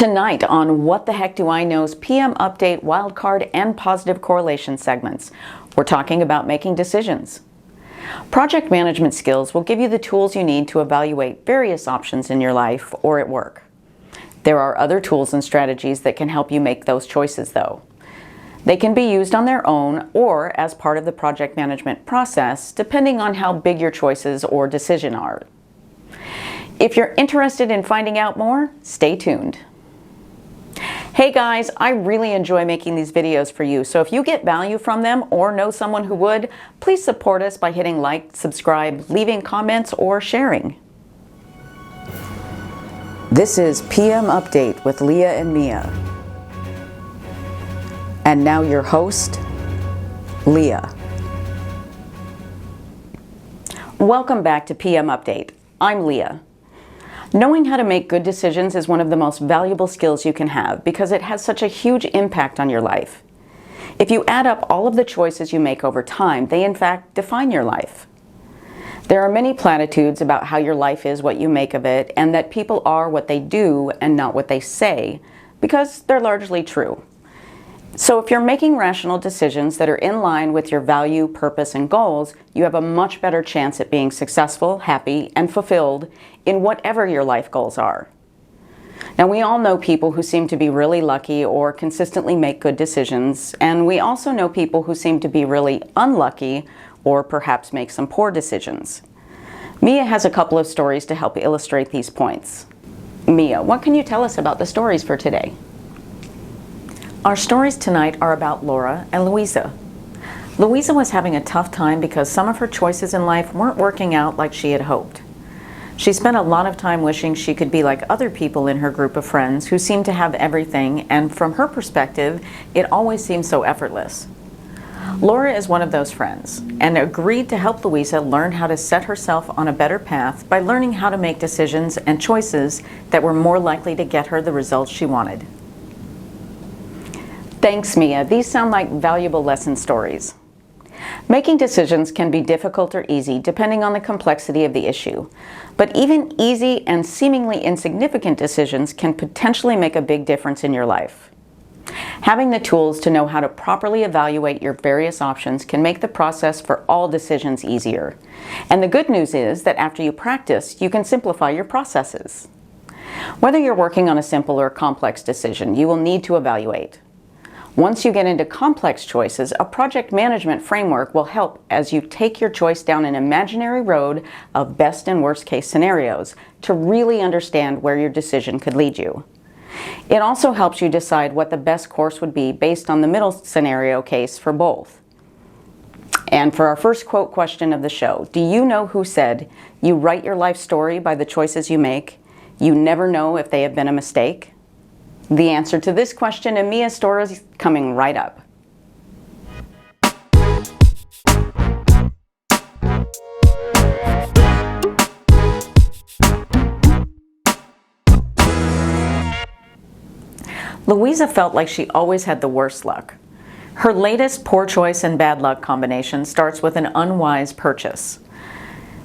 Tonight on What the Heck Do I Know's PM Update, Wildcard, and Positive Correlation segments, we're talking about making decisions. Project management skills will give you the tools you need to evaluate various options in your life or at work. There are other tools and strategies that can help you make those choices, though. They can be used on their own or as part of the project management process, depending on how big your choices or decision are. If you're interested in finding out more, stay tuned. Hey guys, I really enjoy making these videos for you, so if you get value from them or know someone who would, please support us by hitting like, subscribe, leaving comments, or sharing. This is PM Update with Leah and Mia. And now your host, Leah. Welcome back to PM Update. I'm Leah. Knowing how to make good decisions is one of the most valuable skills you can have because it has such a huge impact on your life. If you add up all of the choices you make over time, they in fact define your life. There are many platitudes about how your life is what you make of it, and that people are what they do and not what they say, because they're largely true. So if you're making rational decisions that are in line with your value, purpose, and goals, you have a much better chance at being successful, happy, and fulfilled in whatever your life goals are. Now, we all know people who seem to be really lucky or consistently make good decisions, and we also know people who seem to be really unlucky or perhaps make some poor decisions. Mia has a couple of stories to help illustrate these points. Mia, what can you tell us about the stories for today? Our stories tonight are about Lara and Luisa. Luisa was having a tough time because some of her choices in life weren't working out like she had hoped. She spent a lot of time wishing she could be like other people in her group of friends who seemed to have everything, and from her perspective, it always seemed so effortless. Lara is one of those friends and agreed to help Luisa learn how to set herself on a better path by learning how to make decisions and choices that were more likely to get her the results she wanted. Thanks, Mia. These sound like valuable lesson stories. Making decisions can be difficult or easy depending on the complexity of the issue. But even easy and seemingly insignificant decisions can potentially make a big difference in your life. Having the tools to know how to properly evaluate your various options can make the process for all decisions easier. And the good news is that after you practice, you can simplify your processes. Whether you're working on a simple or complex decision, you will need to evaluate. Once you get into complex choices, a project management framework will help as you take your choice down an imaginary road of best and worst case scenarios to really understand where your decision could lead you. It also helps you decide what the best course would be based on the middle scenario case for both. And for our first quote question of the show, do you know who said, "You write your life story by the choices you make. You never know if they have been a mistake"? The answer to this question in Mia's story is coming right up. Luisa felt like she always had the worst luck. Her latest poor choice and bad luck combination starts with an unwise purchase.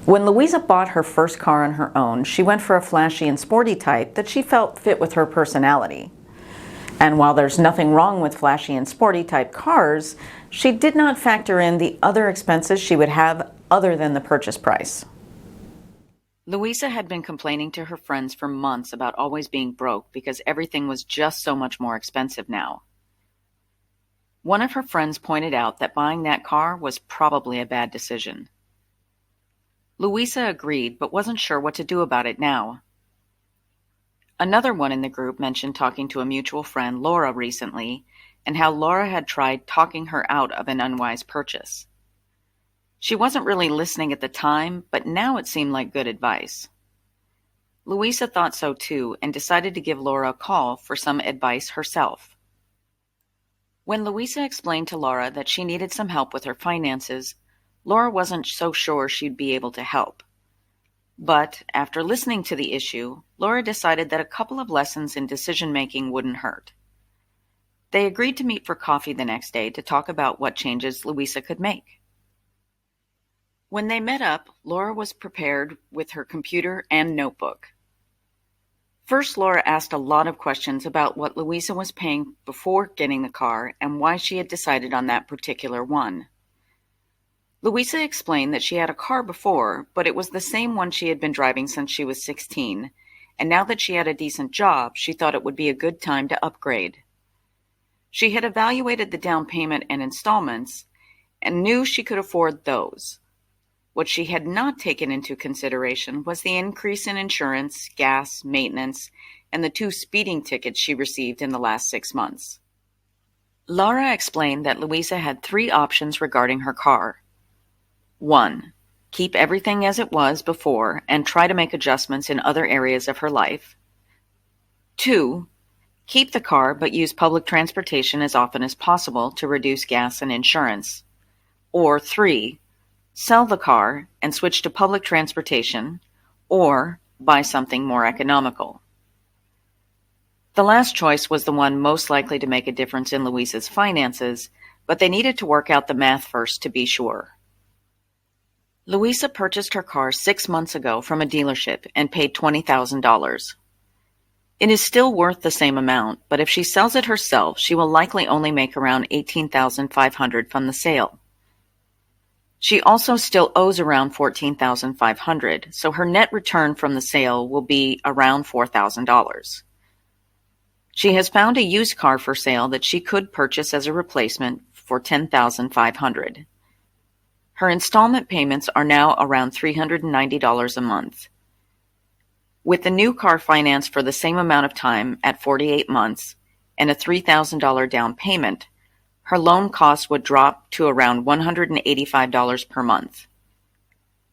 When Luisa bought her first car on her own, she went for a flashy and sporty type that she felt fit with her personality. And while there's nothing wrong with flashy and sporty type cars, she did not factor in the other expenses she would have other than the purchase price. Luisa had been complaining to her friends for months about always being broke because everything was just so much more expensive now. One of her friends pointed out that buying that car was probably a bad decision. Luisa agreed, but wasn't sure what to do about it now. Another one in the group mentioned talking to a mutual friend, Lara, recently, and how Lara had tried talking her out of an unwise purchase. She wasn't really listening at the time, but now it seemed like good advice. Luisa thought so too and decided to give Lara a call for some advice herself. When Luisa explained to Lara that she needed some help with her finances, Lara wasn't so sure she'd be able to help. But after listening to the issue, Lara decided that a couple of lessons in decision-making wouldn't hurt. They agreed to meet for coffee the next day to talk about what changes Luisa could make. When they met up, Lara was prepared with her computer and notebook. First, Laura asked a lot of questions about what Luisa was paying before getting the car and why she had decided on that particular one. Luisa explained that she had a car before, but it was the same one she had been driving since she was 16, and now that she had a decent job, she thought it would be a good time to upgrade. She had evaluated the down payment and installments and knew she could afford those. What she had not taken into consideration was the increase in insurance, gas, maintenance, and the 2 speeding tickets she received in the last 6 months. Lara explained that Luisa had 3 options regarding her car. 1. Keep everything as it was before and try to make adjustments in other areas of her life. 2. Keep the car but use public transportation as often as possible to reduce gas and insurance. Or 3. Sell the car and switch to public transportation, or buy something more economical. The last choice was the one most likely to make a difference in Luisa's finances, but they needed to work out the math first to be sure. Luisa purchased her car 6 months ago from a dealership and paid $20,000. It is still worth the same amount, but if she sells it herself, she will likely only make around $18,500 from the sale. She also still owes around $14,500, so her net return from the sale will be around $4,000. She has found a used car for sale that she could purchase as a replacement for $10,500. Her installment payments are now around $390 a month. With the new car financed for the same amount of time at 48 months and a $3,000 down payment, her loan costs would drop to around $185 per month.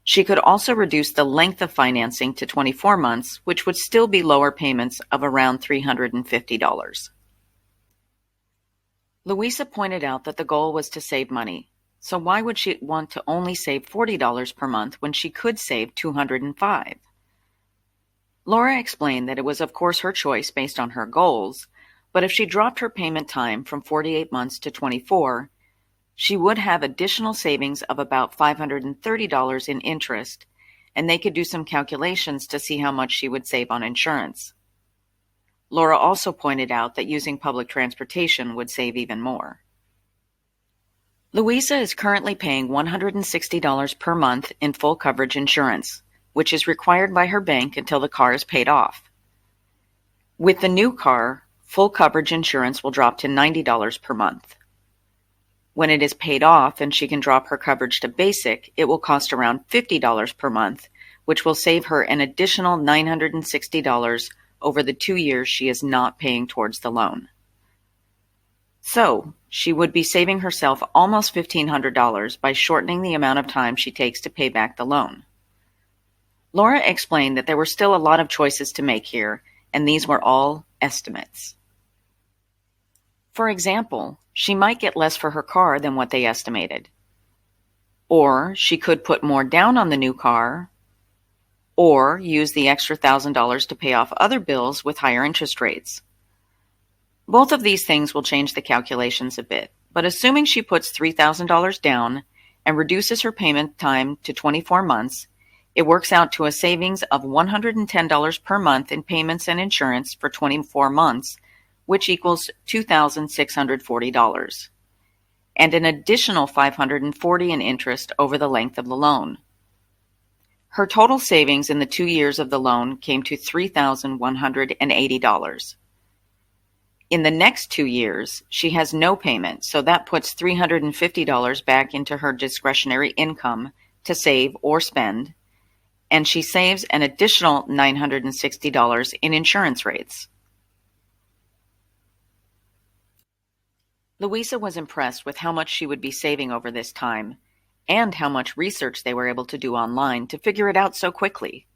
She could also reduce the length of financing to 24 months, which would still be lower payments of around $350. Luisa pointed out that the goal was to save money, so why would she want to only save $40 per month when she could save $205? Lara explained that it was of course her choice based on her goals, but if she dropped her payment time from 48 months to 24, she would have additional savings of about $530 in interest, and they could do some calculations to see how much she would save on insurance. Lara also pointed out that using public transportation would save even more. Luisa is currently paying $160 per month in full coverage insurance, which is required by her bank until the car is paid off. With the new car, full coverage insurance will drop to $90 per month. When it is paid off and she can drop her coverage to basic, it will cost around $50 per month, which will save her an additional $960 over the 2 years she is not paying towards the loan. So, she would be saving herself almost $1,500 by shortening the amount of time she takes to pay back the loan. Lara explained that there were still a lot of choices to make here, and these were all estimates. For example, she might get less for her car than what they estimated. Or she could put more down on the new car, or use the extra $1,000 to pay off other bills with higher interest rates. Both of these things will change the calculations a bit, but assuming she puts $3,000 down and reduces her payment time to 24 months, it works out to a savings of $110 per month in payments and insurance for 24 months, which equals $2,640, and an additional $540 in interest over the length of the loan. Her total savings in the 2 years of the loan came to $3,180. In the next 2 years, she has no payment, so that puts $350 back into her discretionary income to save or spend, and she saves an additional $960 in insurance rates. Luisa was impressed with how much she would be saving over this time, and how much research they were able to do online to figure it out so quickly.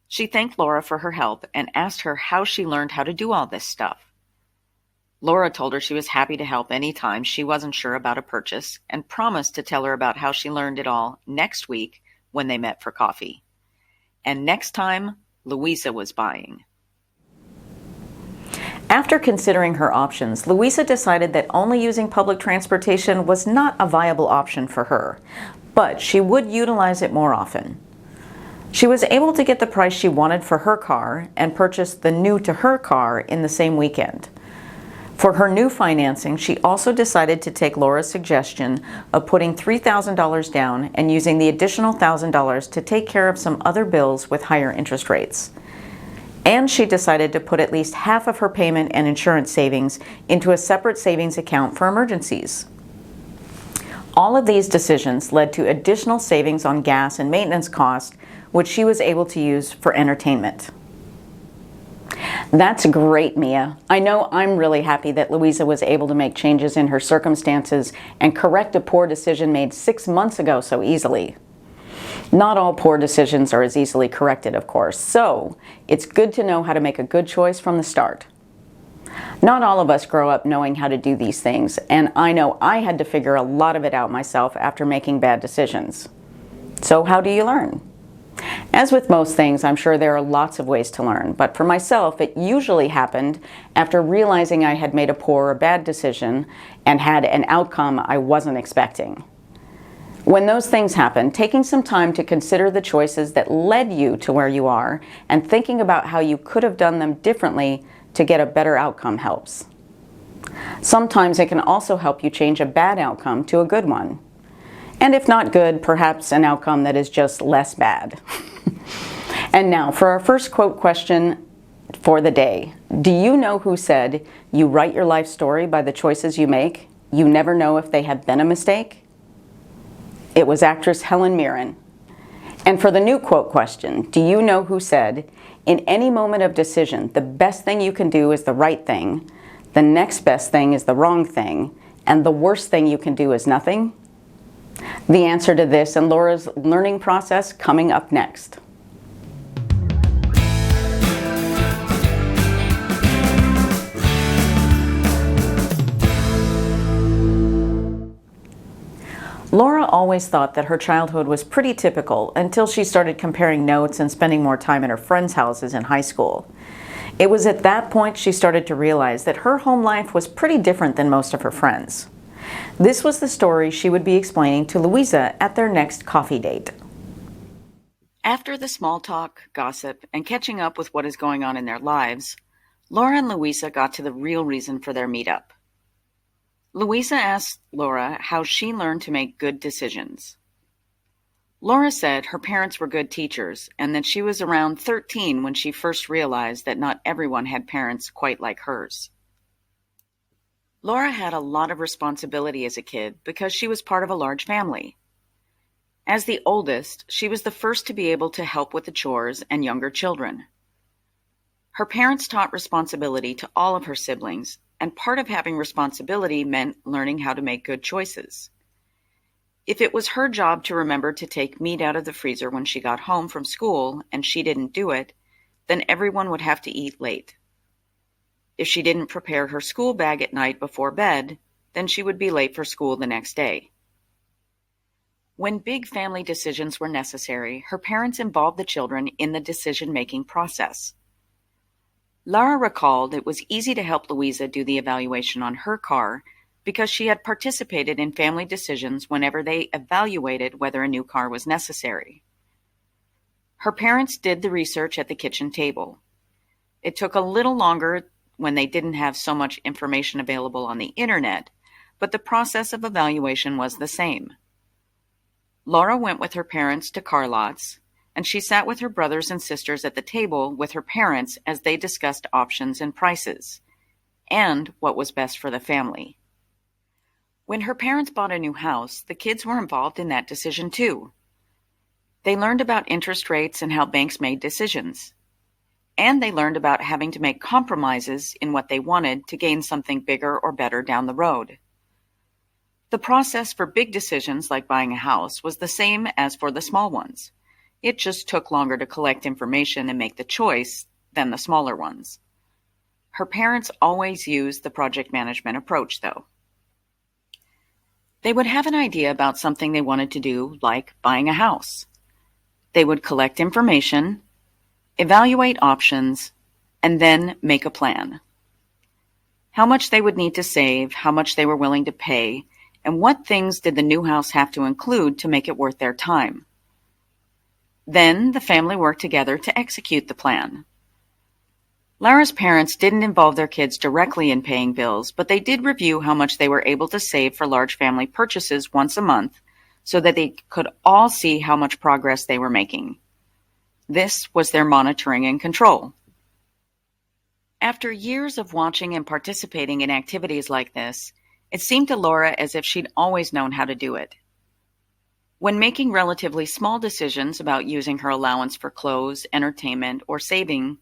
She thanked Lara for her help and asked her how she learned how to do all this stuff. Lara told her she was happy to help any time she wasn't sure about a purchase, and promised to tell her about how she learned it all next week when they met for coffee. And next time, Luisa was buying. After considering her options, Luisa decided that only using public transportation was not a viable option for her, but she would utilize it more often. She was able to get the price she wanted for her car and purchase the new to her car in the same weekend. For her new financing, she also decided to take Laura's suggestion of putting $3,000 down and using the additional $1,000 to take care of some other bills with higher interest rates. And she decided to put at least half of her payment and insurance savings into a separate savings account for emergencies. All of these decisions led to additional savings on gas and maintenance costs, which she was able to use for entertainment. That's great, Mia. I know I'm really happy that Luisa was able to make changes in her circumstances and correct a poor decision made 6 months ago so easily. Not all poor decisions are as easily corrected, of course, so it's good to know how to make a good choice from the start. Not all of us grow up knowing how to do these things, and I know I had to figure a lot of it out myself after making bad decisions. So how do you learn? As with most things, I'm sure there are lots of ways to learn, but for myself, it usually happened after realizing I had made a poor or bad decision and had an outcome I wasn't expecting. When those things happen, taking some time to consider the choices that led you to where you are and thinking about how you could have done them differently to get a better outcome helps. Sometimes it can also help you change a bad outcome to a good one. And if not good, perhaps an outcome that is just less bad. And now for our first quote question for the day. Do you know who said, "You write your life story by the choices you make. You never know if they have been a mistake"? It was actress Helen Mirren. And for the new quote question, do you know who said, "In any moment of decision, the best thing you can do is the right thing, the next best thing is the wrong thing, and the worst thing you can do is nothing"? The answer to this and Laura's learning process coming up next. Laura always thought that her childhood was pretty typical until she started comparing notes and spending more time at her friends' houses in high school. It was at that point she started to realize that her home life was pretty different than most of her friends. This was the story she would be explaining to Luisa at their next coffee date. After the small talk, gossip, and catching up with what is going on in their lives, Laura and Luisa got to the real reason for their meetup. Luisa asked Laura how she learned to make good decisions. Laura said her parents were good teachers and that she was around 13 when she first realized that not everyone had parents quite like hers. Laura had a lot of responsibility as a kid because she was part of a large family. As the oldest, she was the first to be able to help with the chores and younger children. Her parents taught responsibility to all of her siblings, and part of having responsibility meant learning how to make good choices. If it was her job to remember to take meat out of the freezer when she got home from school and she didn't do it, then everyone would have to eat late. If she didn't prepare her school bag at night before bed, then she would be late for school the next day. When big family decisions were necessary, her parents involved the children in the decision-making process. Lara recalled it was easy to help Luisa do the evaluation on her car because she had participated in family decisions whenever they evaluated whether a new car was necessary. Her parents did the research at the kitchen table. It took a little longer when they didn't have so much information available on the internet, but the process of evaluation was the same. Laura went with her parents to car lots, and she sat with her brothers and sisters at the table with her parents as they discussed options and prices, and what was best for the family. When her parents bought a new house, the kids were involved in that decision too. They learned about interest rates and how banks made decisions. And they learned about having to make compromises in what they wanted to gain something bigger or better down the road. The process for big decisions like buying a house was the same as for the small ones. It just took longer to collect information and make the choice than the smaller ones. Her parents always used the project management approach, though. They would have an idea about something they wanted to do, like buying a house. They would collect information, evaluate options, and then make a plan. How much they would need to save, how much they were willing to pay, and what things did the new house have to include to make it worth their time. Then the family worked together to execute the plan. Lara's parents didn't involve their kids directly in paying bills, but they did review how much they were able to save for large family purchases once a month so that they could all see how much progress they were making. This was their monitoring and control. After years of watching and participating in activities like this, it seemed to Lara as if she'd always known how to do it. When making relatively small decisions about using her allowance for clothes, entertainment, or saving,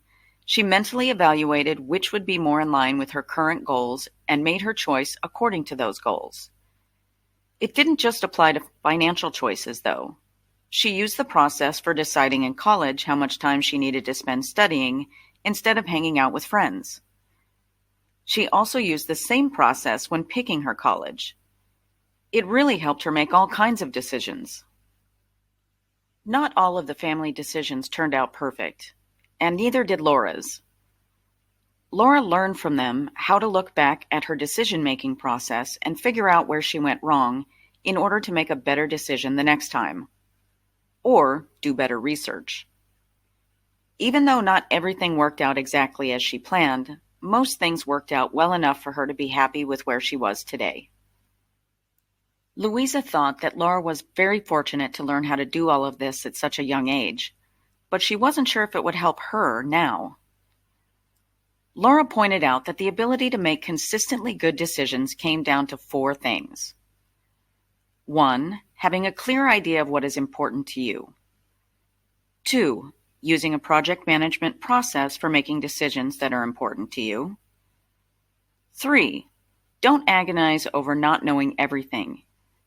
she mentally evaluated which would be more in line with her current goals and made her choice according to those goals. It didn't just apply to financial choices, though. She used the process for deciding in college how much time she needed to spend studying instead of hanging out with friends. She also used the same process when picking her college. It really helped her make all kinds of decisions. Not all of the family decisions turned out perfect, and neither did Lara's. Lara learned from them how to look back at her decision-making process and figure out where she went wrong in order to make a better decision the next time, or do better research. Even though not everything worked out exactly as she planned, most things worked out well enough for her to be happy with where she was today. Luisa thought that Lara was very fortunate to learn how to do all of this at such a young age, but she wasn't sure if it would help her now. Lara pointed out that the ability to make consistently good decisions came down to 4 things. 1. Having a clear idea of what is important to you. 2. Using a project management process for making decisions that are important to you. 3. Don't agonize over not knowing everything.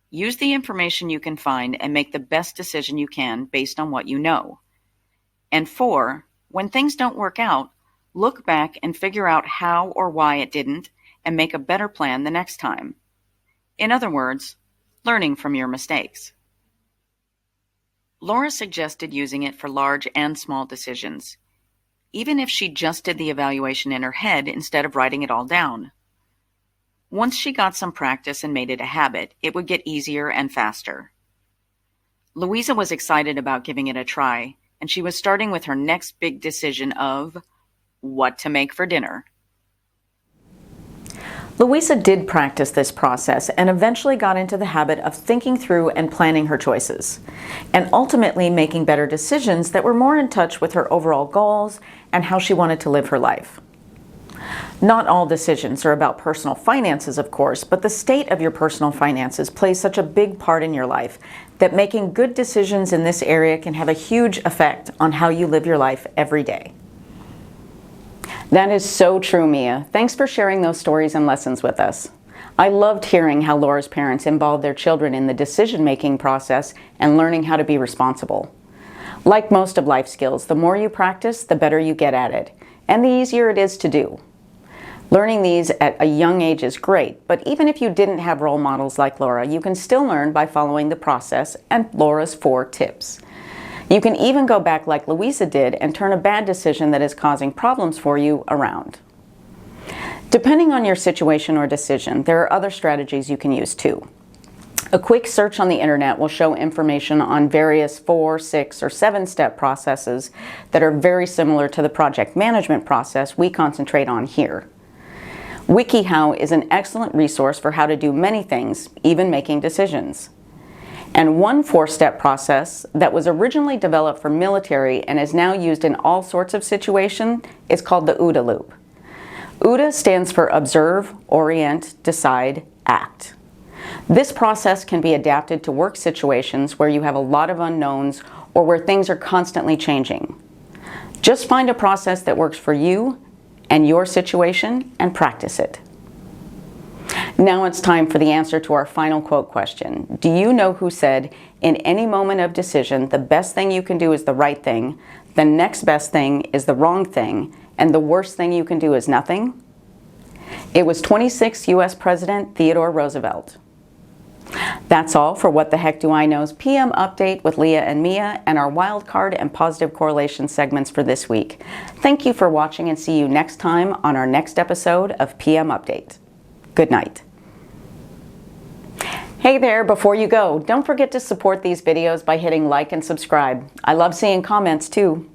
Use the information you can find and make the best decision you can based on what you know. And 4, when things don't work out, look back and figure out how or why it didn't and make a better plan the next time. In other words, learning from your mistakes. Lara suggested using it for large and small decisions, even if she just did the evaluation in her head instead of writing it all down. Once she got some practice and made it a habit, it would get easier and faster. Luisa was excited about giving it a try, and she was starting with her next big decision of what to make for dinner. Luisa did practice this process and eventually got into the habit of thinking through and planning her choices, and ultimately making better decisions that were more in touch with her overall goals and how she wanted to live her life. Not all decisions are about personal finances, of course, but the state of your personal finances plays such a big part in your life that making good decisions in this area can have a huge effect on how you live your life every day. That is so true, Mia. Thanks for sharing those stories and lessons with us. I loved hearing how Lara's parents involved their children in the decision-making process and learning how to be responsible. Like most of life skills, the more you practice, the better you get at it, and the easier it is to do. Learning these at a young age is great, but even if you didn't have role models like Lara, you can still learn by following the process and Lara's 4 tips. You can even go back like Luisa did and turn a bad decision that is causing problems for you around. Depending on your situation or decision, there are other strategies you can use too. A quick search on the internet will show information on various 4, 6, or 7-step processes that are very similar to the project management process we concentrate on here. WikiHow is an excellent resource for how to do many things, even making decisions. And one 4-step process that was originally developed for military and is now used in all sorts of situations is called the OODA loop. OODA stands for Observe, Orient, Decide, Act. This process can be adapted to work situations where you have a lot of unknowns or where things are constantly changing. Just find a process that works for you and your situation and practice it. Now it's time for the answer to our final quote question. Do you know who said, "In any moment of decision, the best thing you can do is the right thing, the next best thing is the wrong thing, and the worst thing you can do is nothing"? It was 26th U.S. President Theodore Roosevelt. That's all for What the Heck Do I Know's PM Update with Leah and Mia and our wildcard and positive correlation segments for this week. Thank you for watching and see you next time on our next episode of PM Update. Good night. Hey there, before you go, don't forget to support these videos by hitting like and subscribe. I love seeing comments too.